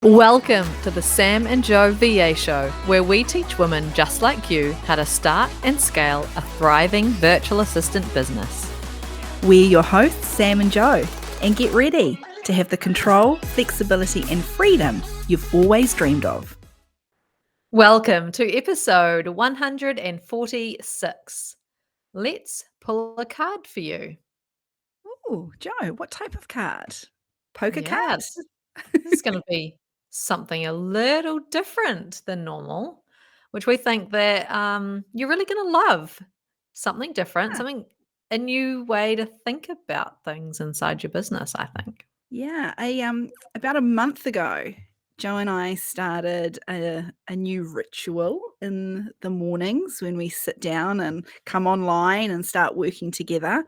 Welcome to the Sam and Joe VA Show, where we teach women just like you how to start and scale a thriving virtual assistant business. We're your hosts, Sam and Joe, and get ready to have the control, flexibility, and freedom you've always dreamed of. Welcome to episode 146. Let's pull a card for you. Oh, Joe, what type of card? Poker Yeah, card? this is going to be something a little different than normal, which we think that you're really going to love. Something different, Yeah. a new way to think about things inside your business, I think. Yeah, about a month ago, Joe and I started a new ritual in the mornings when we sit down and come online and start working together.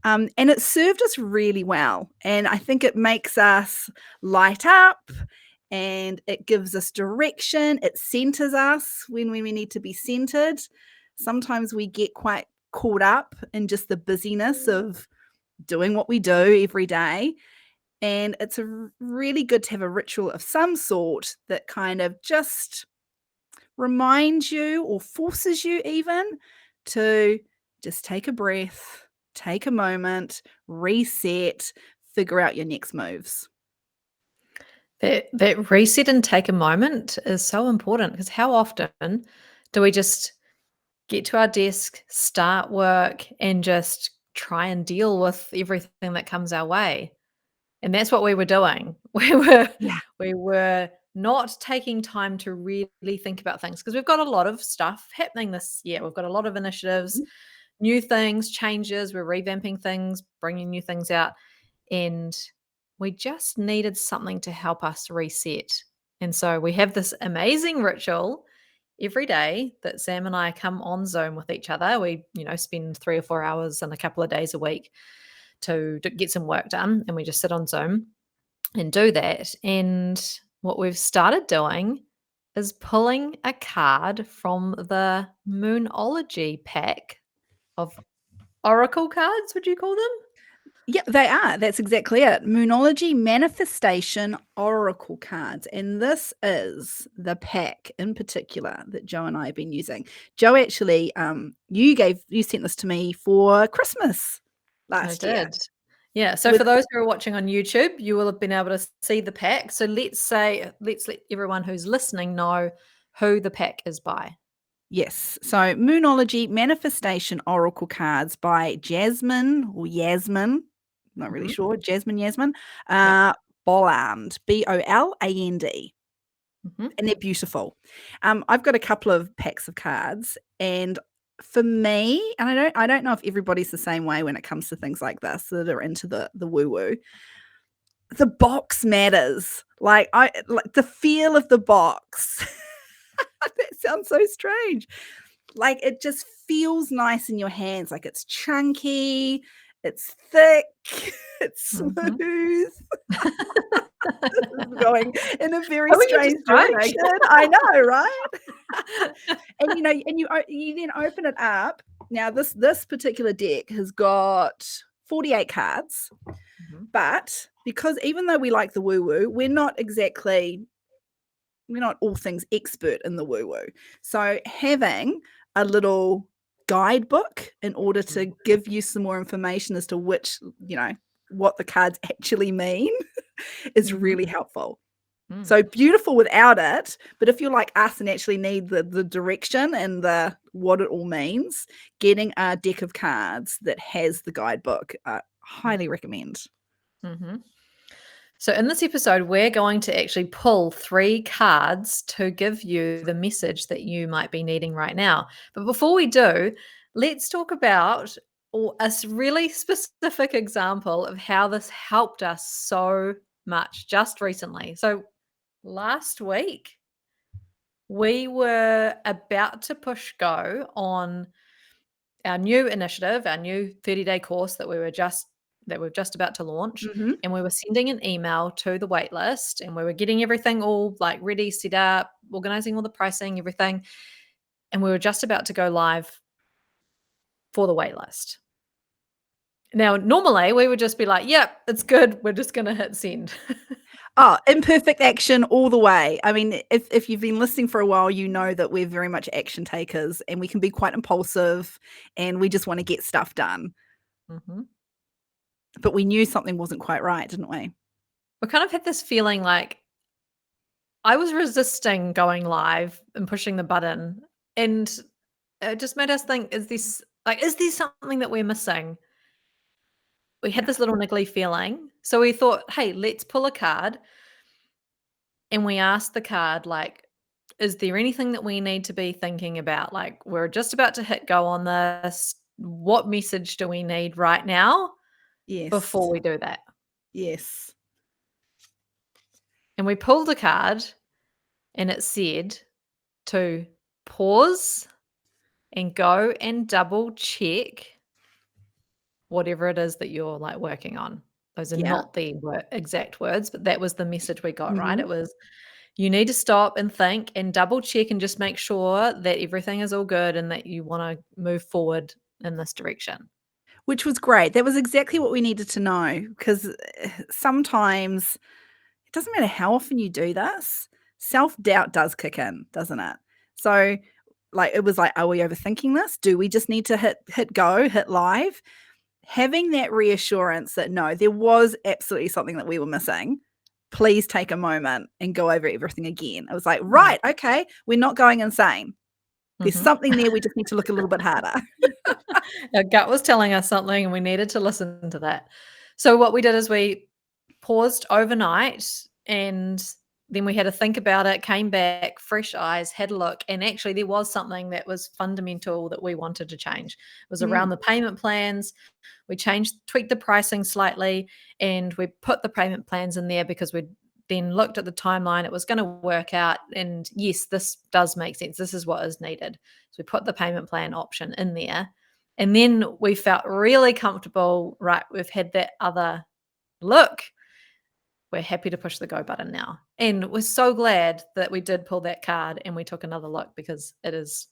And it served us really well. And I think it makes us light up and it gives us direction. It centers us when we need to be centered. Sometimes we get quite caught up in just the busyness of doing what we do every day. And it's really good to have a ritual of some sort that kind of just reminds you or forces you even to just take a breath, take a moment, reset, figure out your next moves. That reset and take a moment is so important because how often do we just get to our desk, start work, and just try and deal with everything that comes our way? And that's what we were doing. Yeah. We were not taking time to really think about things because we've got a lot of stuff happening this year. We've got a lot of initiatives, Mhm. new things, changes. We're revamping things, bringing new things out, and we just needed something to help us reset. And so we have this amazing ritual every day that Sam and I come on Zoom with each other. We, spend 3 or 4 hours and a couple of days a week to get some work done, and we just sit on Zoom and do that. And what we've started doing is pulling a card from the moonology pack of oracle cards, would you call them? Yeah, they are. That's exactly it. Moonology Manifestation Oracle cards. And this is the pack in particular that Joe and I have been using. Joe, actually, you sent this to me for Christmas I last year. did. Yeah. So With for those who are watching on YouTube, you will have been able to see the pack. So let's let everyone who's listening know who the pack is by. Yes. So Moonology Manifestation Oracle cards by Jasmine or Yasmin. Not really Mhm. sure. Yasmin. Yep. Boland. Boland. Mhm. And they're beautiful. I've got a couple of packs of cards, and for me, and I don't know if everybody's the same way when it comes to things like this that are into the woo woo. The box matters. Like the feel of the box. That sounds so strange. Like it just feels nice in your hands. Like it's chunky, it's thick, it's Mhm. smooth. This is going in a very Who are you strange describing? direction. I know, right? And you then open it up. Now this particular deck has got 48 cards, Mhm. but because even though we like the woo woo, we're not all things expert in the woo woo. So having a little guidebook in order to give you some more information as to which, what the cards actually mean is Mhm. really helpful. Mm. So beautiful without it, but if you're like us and actually need the direction and the what it all means, getting a deck of cards that has the guidebook, highly recommend. Mhm. So in this episode, we're going to actually pull 3 cards to give you the message that you might be needing right now. But before we do, let's talk about really specific example of how this helped us so much just recently. So last week, we were about to push go on our new initiative, our new 30-day course that we're just about to launch, Mhm. and we were sending an email to the wait list, and we were getting everything all like ready, set up, organizing all the pricing, everything, and we were just about to go live for the wait list. Now, normally we would just be like, "Yep, it's good. We're just going to hit send." Oh, imperfect action all the way. I mean, if you've been listening for a while, you know that we're very much action takers and we can be quite impulsive and we just want to get stuff done. Mhm. But we knew something wasn't quite right, didn't we? We kind of had this feeling like I was resisting going live and pushing the button, and it just made us think, is there something that we're missing? We had Yeah. this little niggly feeling. So we thought, hey, let's pull a card. And we asked the card, like, is there anything that we need to be thinking about? Like, we're just about to hit go on this. What message do we need right now before Yes. we do that? Yes. And we pulled a card and it said to pause and go and double check whatever it is that you're like working on. Those are Yeah. not the exact words, but that was the message we got, right? Mhm. It was, you need to stop and think and double check and just make sure that everything is all good and that you want to move forward in this direction. Which was great. That was exactly what we needed to know because sometimes it doesn't matter how often you do this, self-doubt does kick in, doesn't it? So, like, it was like, "Are we overthinking this? Do we just need to hit go, hit live?" Having that reassurance that, no, there was absolutely something that we were missing. Please take a moment and go over everything again. I was like, Yeah. "Right, okay, we're not going insane. There's Hmm. something there, we just need to look a little bit harder." Our gut was telling us something and we needed to listen to that. So, what we did is we paused overnight and then we had to think about it, came back, fresh eyes, had a look. And actually, there was something that was fundamental that we wanted to change. It was around Mm, the payment plans. We tweaked the pricing slightly, and we put the payment plans in there because we then looked at the timeline. It was going to work out. And yes, this does make sense. This is what is needed. So we put the payment plan option in there. And then we felt really comfortable, right? We've had that other look. We're happy to push the go button now. And we're so glad that we did pull that card and we took another look because it is,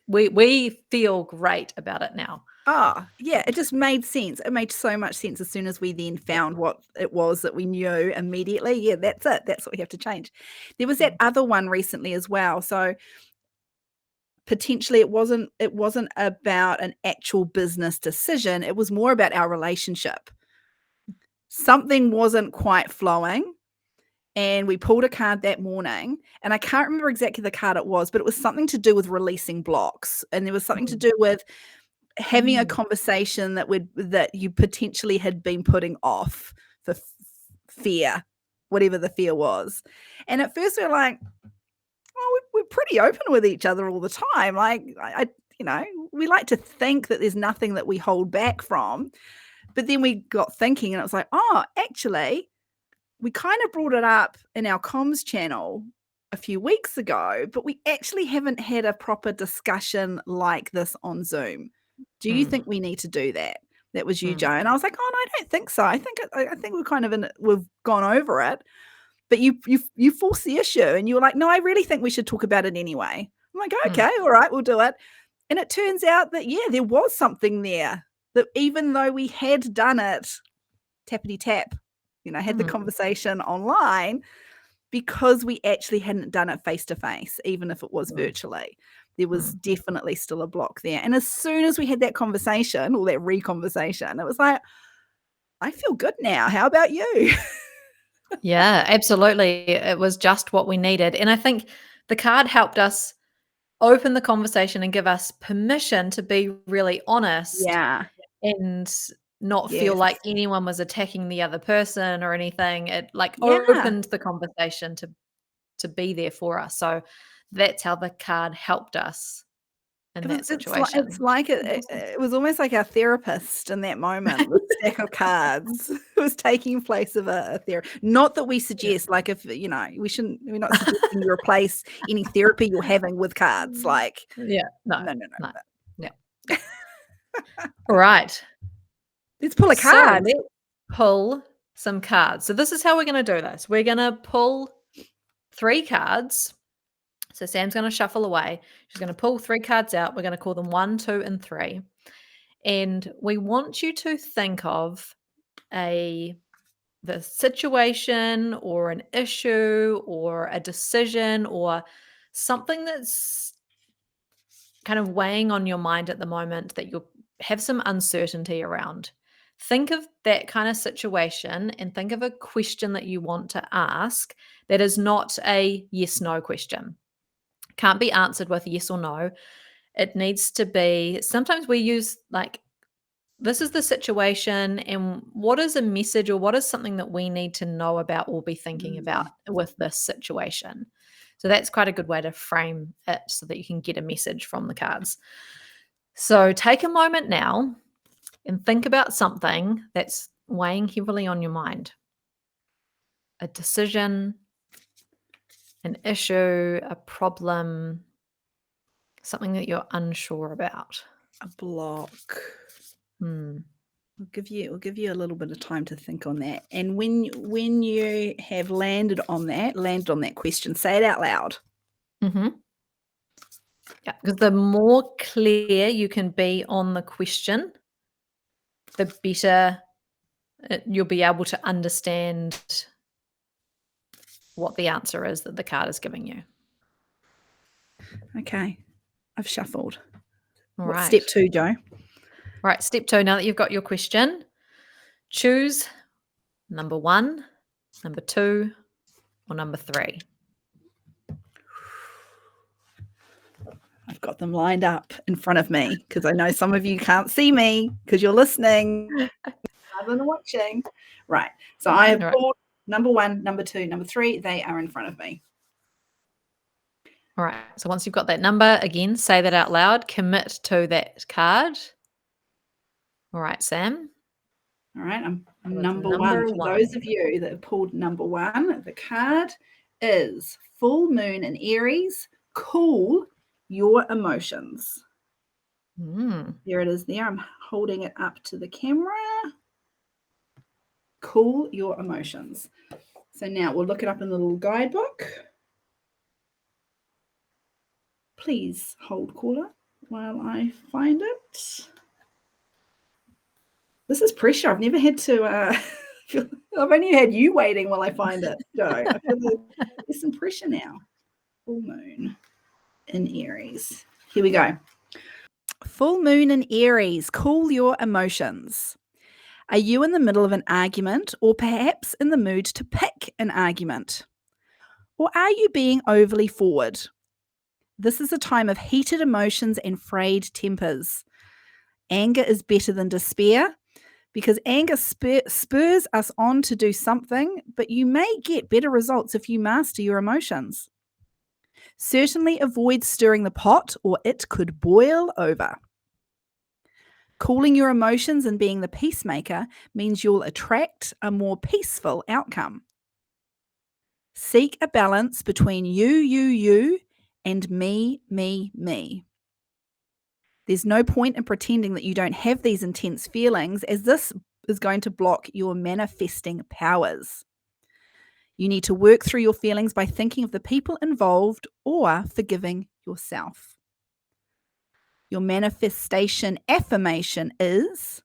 we feel great about it now. yeah, it just made sense. It made so much sense as soon as we then Yeah. found what it was that we knew immediately. Yeah, that's it. That's what we have to change. There was that Mm. other one recently as well. So potentially it wasn't about an actual business decision. It was more about our relationship. Something wasn't quite flowing and we pulled a card that morning and I can't remember exactly the card it was, but it was something to do with releasing blocks and there was something to Mm. do with having a Mm. conversation that you potentially had been putting off for fear, whatever the fear was. And at first we were like, "Oh, we're pretty open with each other all the time." Like you know, we like to think that there's nothing that we hold back from. But then we got thinking and it was like, "Oh, actually, we kind of brought it up in our comms channel a few weeks ago, but we actually haven't had a proper discussion like this on Zoom. Do you Mm. think we need to do that?" That was you, Mm. Joe. And I was like, "Oh, no, I don't think so. I think we're kind of we've gone over it." But you forced the issue and you were like, "No, I really think we should talk about it anyway." I'm like, Mm. "Okay, all right, we'll do it." And it turns out that, yeah, there was something there that even though we had done it tappity tap, had the Mm. conversation online, because we actually hadn't done it face to face, even if it was Mm. virtually, there was Mm. definitely still a block there. And as soon as we had that conversation or that re-conversation, it was like, I feel good now. How about you? Yeah, absolutely. It was just what we needed. And I think the card helped us open the conversation and give us permission to be really honest Yeah. and not feel Yes. like anyone was attacking the other person or anything. It like Yeah. opened the conversation to be there for us. So that's how the card helped us in It was that it's like it's situation. like it it Awesome. it was almost like our therapist in that moment with stack of cards. It was taking place of a ther not that we Yeah. suggest, like, if, we're not suggesting you replace any therapy you're having with cards, Mm. like, Yeah. No. no, no, no, No. but Yeah. All right. let's pull a So card. let's pull some cards. So this is how we're going to do this. We're going to pull three cards. So Sam's going to shuffle away. She's going to pull three cards out. We're going to call them 1, 2, and 3. And we want you to think of a the situation or an issue or a decision or something that's kind of weighing on your mind at the moment that you have some uncertainty around. Think of that kind of situation and think of a question that you want to ask that is not a yes no question. Can't be answered with yes or no. It needs to be, sometimes we use like, this is the situation, and what is a message or what is something that we need to know about or be thinking about with this situation? So that's quite a good way to frame it so that you can get a message from the cards. So take a moment now and think about something that's weighing heavily on your mind, a decision, an issue, a problem, something that you're unsure about. A block. Hmm. We'll give you a little bit of time to think on that. And when you have landed on that question, say it out loud. Mm-hmm. Yeah, because the more clear you can be on the question, the better you'll be able to understand what the answer is that the card is giving you. Okay, I've shuffled. All What's right. step 2, Joe? Right, step 2, now that you've got your question, choose number 1, number 2, or number 3. I've got them lined up in front of me because I know some of you can't see me because you're listening rather than watching. Right. So I have pulled number 1, number 2, number 3. They are in front of me. All right. So once you've got that number, again, say that out loud. Commit to that card. All right, Sam. All right. I'm With number number 1. For 1. those of you that have pulled number 1, the card is full moon in Aries. Cool your emotions. There it is there. I'm holding it up to the camera. Cool your emotions. So now we'll look it up in the little guidebook. Please hold caller while I find it. This is pressure. I've never had to I've only had you waiting while I find it, Joe. I feel there's some pressure now. Full moon in Aries. Here we go. Full moon in Aries. Cool your emotions. Are you in the middle of an argument or perhaps in the mood to pick an argument? Or are you being overly forward? This is a time of heated emotions and frayed tempers. Anger is better than despair because anger spurs us on to do something, but you may get better results if you master your emotions. Certainly avoid stirring the pot or it could boil over. Cooling your emotions and being the peacemaker means you'll attract a more peaceful outcome. Seek a balance between you, and me. There's no point in pretending that you don't have these intense feelings, as this is going to block your manifesting powers. You need to work through your feelings by thinking of the people involved or forgiving yourself. Your manifestation affirmation is,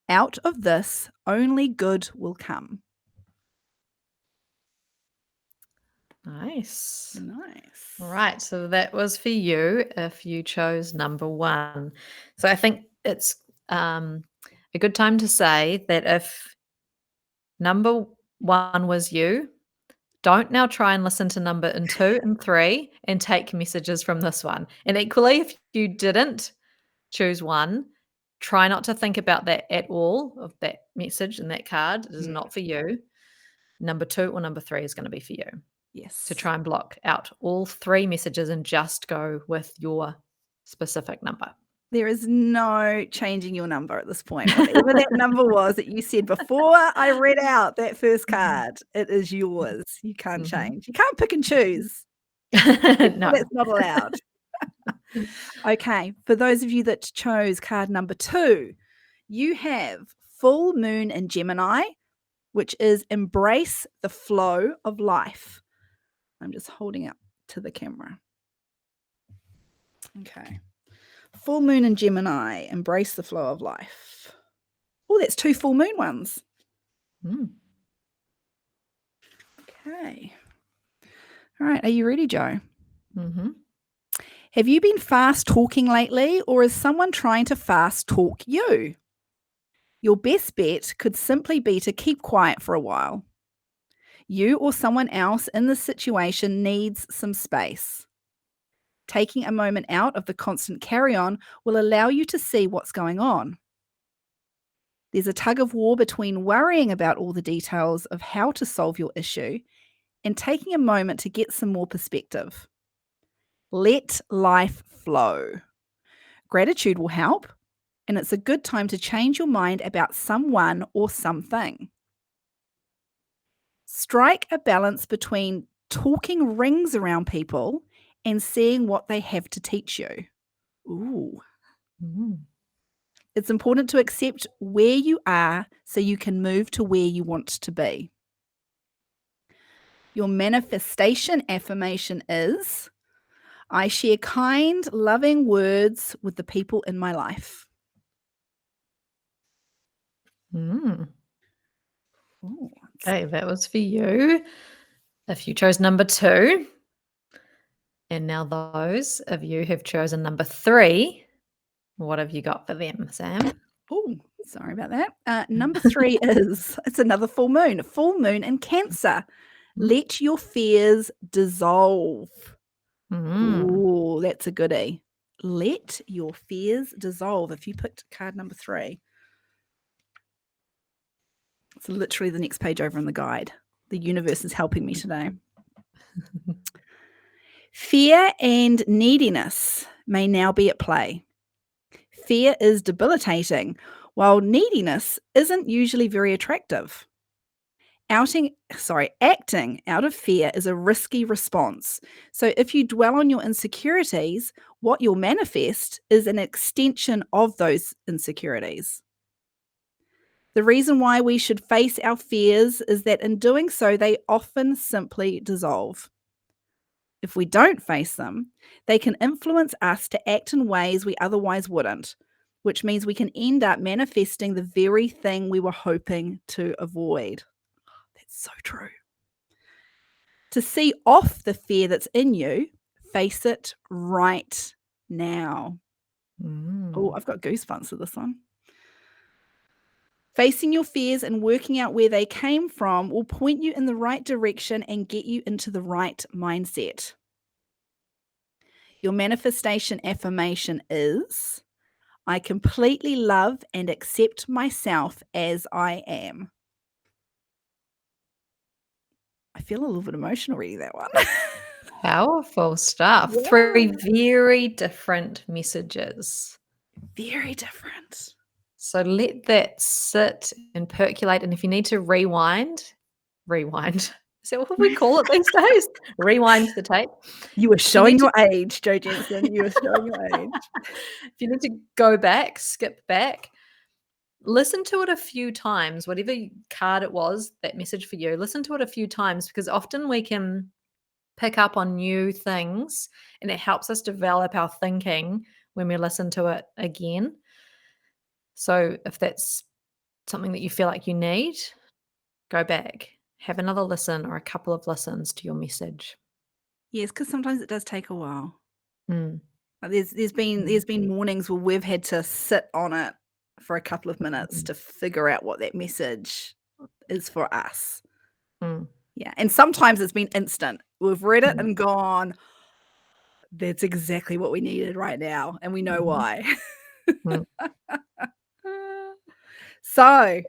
out of this, only good will come. Nice. Nice. All right. So that was for you if you chose number 1. So I think it's a good time to say that if number 1 was you, don't now try and listen to number 2 and 3 and take messages from this one. And equally, if you didn't choose 1, try not to think about that at all, of that message and that card. It is not for you. Number 2 or number 3 is going to be for you. Yes. To try and block out all 3 messages and just go with your specific number. There is no changing your number at this point. Whatever that number was that you said before I read out that first card, it is yours. You can't change. You can't pick and choose. No. That's not allowed. Okay, for those of you that chose card number 2, you have full moon in Gemini, which is embrace the flow of life. I'm just holding up to the camera. Okay. Full moon in Gemini, embrace the flow of life. Oh, that's 2 full moon ones. Okay. All right. Are you ready, Jo? Mm-hmm. Have you been fast talking lately, or is someone trying to fast talk you? Your best bet could simply be to keep quiet for a while. You or someone else in this situation needs some space. Taking a moment out of the constant carry on will allow you to see what's going on. There's a tug of war between worrying about all the details of how to solve your issue and taking a moment to get some more perspective. Let life flow. Gratitude will help, and it's a good time to change your mind about someone or something. Strike a balance between talking rings around people and seeing what they have to teach you. Ooh. Mm. It's important to accept where you are so you can move to where you want to be. Your manifestation affirmation is, I share kind, loving words with the people in my life. Mm. Ooh, Okay, that was for you. If you chose number 2, and now those of you who've chosen number 3, what have you got for them, Sam? oh, sorry about that. Number 3 is, it's another full moon in Cancer. Let your fears dissolve. Mm. Ooh, that's a goodie. Let your fears dissolve. If you picked card number 3, it's literally the next page over in the guide. The universe is helping me today. Fear and neediness may now be at play. Fear is debilitating, while neediness isn't usually very attractive. Acting out of fear is a risky response. So if you dwell on your insecurities, what you'll manifest is an extension of those insecurities. The reason why we should face our fears is that in doing so, they often simply dissolve. If we don't face them, they can influence us to act in ways we otherwise wouldn't, which means we can end up manifesting the very thing we were hoping to avoid. That's so true. To see off the fear that's in you, face it right now. Oh, Mm. I've got goosebumps with this one. Facing your fears and working out where they came from will point you in the right direction and get you into the right mindset. Your manifestation affirmation is, I completely love and accept myself as I am. I feel a little bit emotional reading that one. Powerful stuff. Yeah. 3 very different messages. Very different. So let that sit and percolate, and if you need to rewind. Is that what we call it these days? Rewind the tape. You were If you need showing to your age, Jo Jensen. You were showing your age. if you need to go back, skip back, listen to it a few times, whatever card it was, that message for you, listen to it a few times because often we can pick up on new things and it helps us develop our thinking when we listen to it again. So if that's something that you feel like you need, go back, have another listen or a couple of listens to your message. Yes, because sometimes it does take a while. Mm. Like there's been mornings where we've had to sit on it for a couple of minutes to figure out what that message is for us. Mm. Yeah, and sometimes it's been instant. We've read it Mm. and gone, that's exactly what we needed right now, and we know Mhm. why. Mm. So,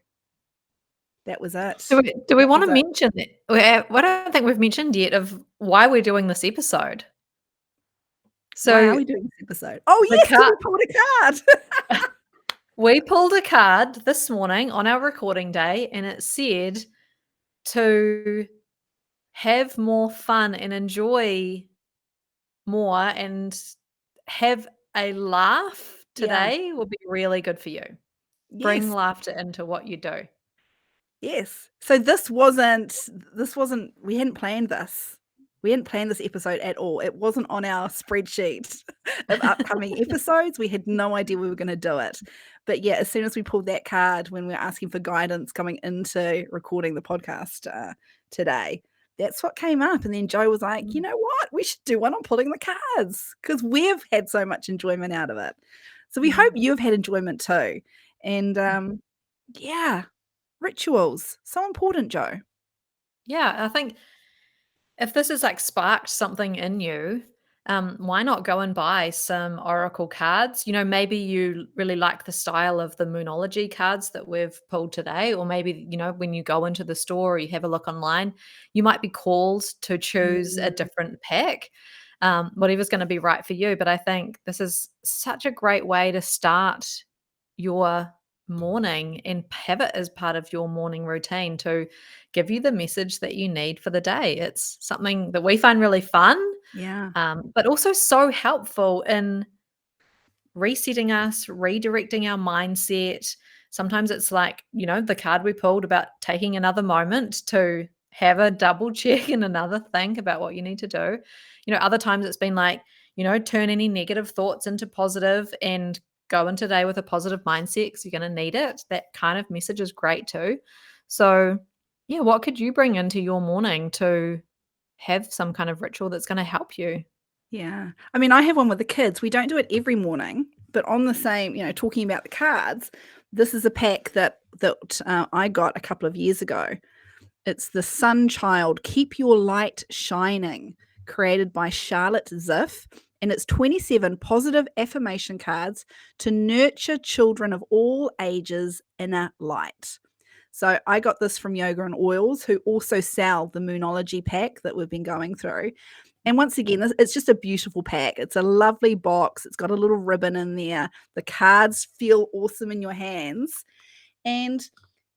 that was it. Do we That was wanna it. mention that I don't think we've mentioned yet of why we're doing this episode. Why are So we doing this episode? Oh, the yes, because card we pulled a card. we pulled a card this morning on our recording day, and it said to have more fun and enjoy more and have a laugh Yeah. today will be really good for you. Bring Yes. laughter into what you do. Yes. So this wasn't we hadn't planned this. We hadn't planned this episode at all. It wasn't on our spreadsheet of upcoming episodes. We had no idea we were gonna do it. But yeah, as soon as we pulled that card when we were asking for guidance coming into recording the podcast, today, that's what came up. And then Joe was like, you Mm, know what? We should do one on pulling the cards because we've had so much enjoyment out of it. So we hope mm, you've had enjoyment too. And mm. yeah, rituals. So important, Joe. Yeah, I think if this has like sparked something in you, why not go and buy some oracle cards? You know, maybe you really like the style of the moonology cards that we've pulled today, or maybe, you know, when you go into the store or you have a look online, you might be called to choose a Mm, different pack, whatever's going to be right for you. But I think this is such a great way to start your morning and have it as part of your morning routine to give you the message that you need for the day. It's something that we find really fun, yeah. but also so helpful in resetting us, redirecting our mindset. Sometimes it's like, you know, the card we pulled about taking another moment to have a double check and another think about what you need to do. You know, other times it's been like, you know, turn any negative thoughts into positive and go into today with a positive mindset because you're going to need it. That kind of message is great too. So, yeah, what could you bring into your morning to have some kind of ritual that's going to help you? Yeah. I mean, I have one with the kids. We don't do it every morning, but on the same, talking about the cards, this is a pack that I got a couple of years ago. It's the Sun Child Keep Your Light Shining, created by Charlotte Ziff, and it's 27 positive affirmation cards to nurture children of all ages inner light. So I got this from Yoga and Oils, who also sell the Moonology pack that we've been going through. And once again, it's just a beautiful pack. It's a lovely box. It's got a little ribbon in there. The cards feel awesome in your hands. And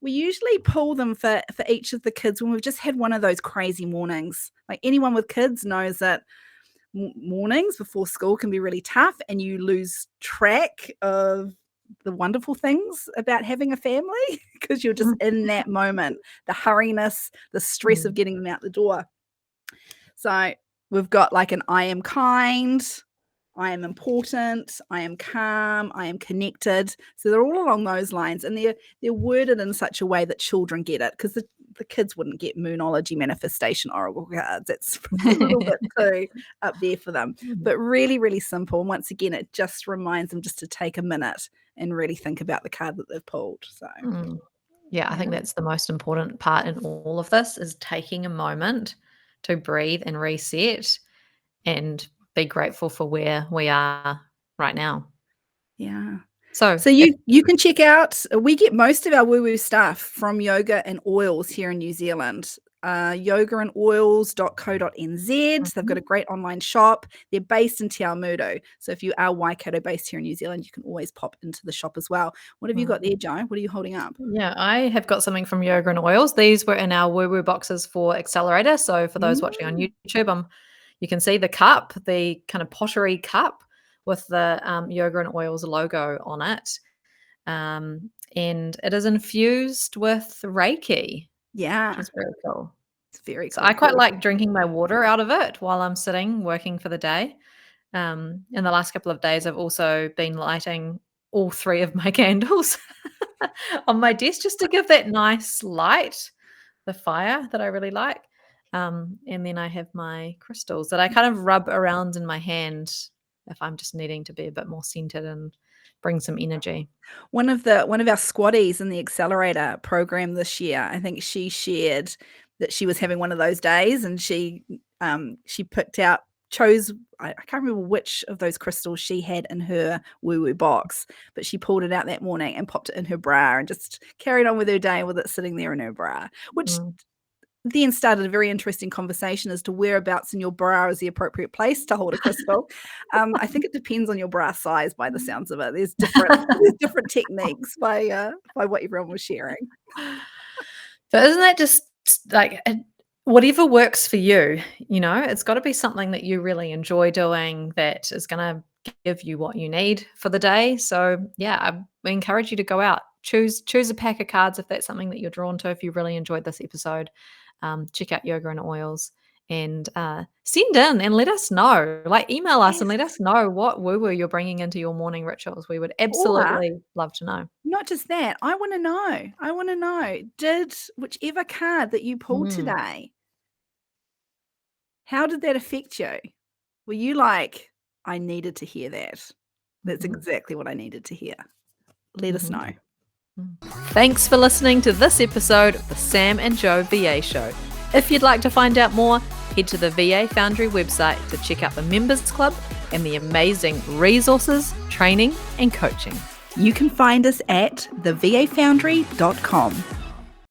we usually pull them for each of the kids when we've just had one of those crazy mornings. Like anyone with kids knows that mornings before school can be really tough and you lose track of the wonderful things about having a family because you're just in that moment, the hurriness, the stress of Mm. getting them out the door. So we've got like an I am kind, I am important, I am calm, I am connected. So they're all along those lines, and they're worded in such a way that children get it because the kids wouldn't get moonology manifestation oracle cards. It's a little bit too up there for them. Mm. But really, really simple. And once again, it just reminds them just to take a minute and really think about the card that they've pulled. So Mm. Yeah, I think yeah. that's the most important part in all of this is taking a moment to breathe and reset and be grateful for where we are right now. Yeah. So, So if you can check out we get most of our woo-woo stuff from Yoga and Oils here in New Zealand. Yogaandoils.co.nz. They've got a Mhm. great online shop. They're based in Te Awamutu. So if you are Waikato based here in New Zealand, you can always pop into the shop as well. What have you got Mm. there, Joe? What are you holding up? Yeah, I have got something from Yoga and Oils. These were in our woo woo boxes for Accelerator. So for those watching on Mm. YouTube, you can see the cup, the kind of pottery cup with the Yoga and Oils logo on it. And it is infused with Reiki, which Yeah, is very cool. it's very So I cool. quite like drinking my water out of it while I'm sitting working for the day. In the last couple of days, I've also been lighting all three of my candles on my desk just to give that nice light, the fire that I really like. And then I have my crystals that I kind of rub around in my hand if I'm just needing to be a bit more centered and bring some energy. One of our squaddies in the accelerator program this year, I think she shared that she was having one of those days and she picked out chose I can't remember which of those crystals she had in her woo woo box, but she pulled it out that morning and popped it in her bra and just carried on with her day with it sitting there in her bra, which Mm. then started a very interesting conversation as to whereabouts in your bra is the appropriate place to hold a crystal. I think it depends on your bra size by the sounds of it. There's different techniques by what everyone was sharing. But isn't that just like whatever works for you, you know, it's got to be something that you really enjoy doing that is going to give you what you need for the day. So, yeah, I encourage you to go out, choose a pack of cards if that's something that you're drawn to. If you really enjoyed this episode, check out Yoga and Oils and send in and let us know. Like, email us and Yes. let us know what woo woo you're bringing into your morning rituals. We would Or absolutely love to know. not just that, I wanna know, did whichever card that you pulled Mm. today, How did that affect you? Were you like, I needed to hear that? That's Mhm. exactly what I needed to hear. Let us Mhm. know. Thanks for listening to this episode of the Sam and Joe VA Show. If you'd like to find out more, head to the VA Foundry website to check out the Members Club and the amazing resources, training, and coaching. You can find us at thevafoundry.com.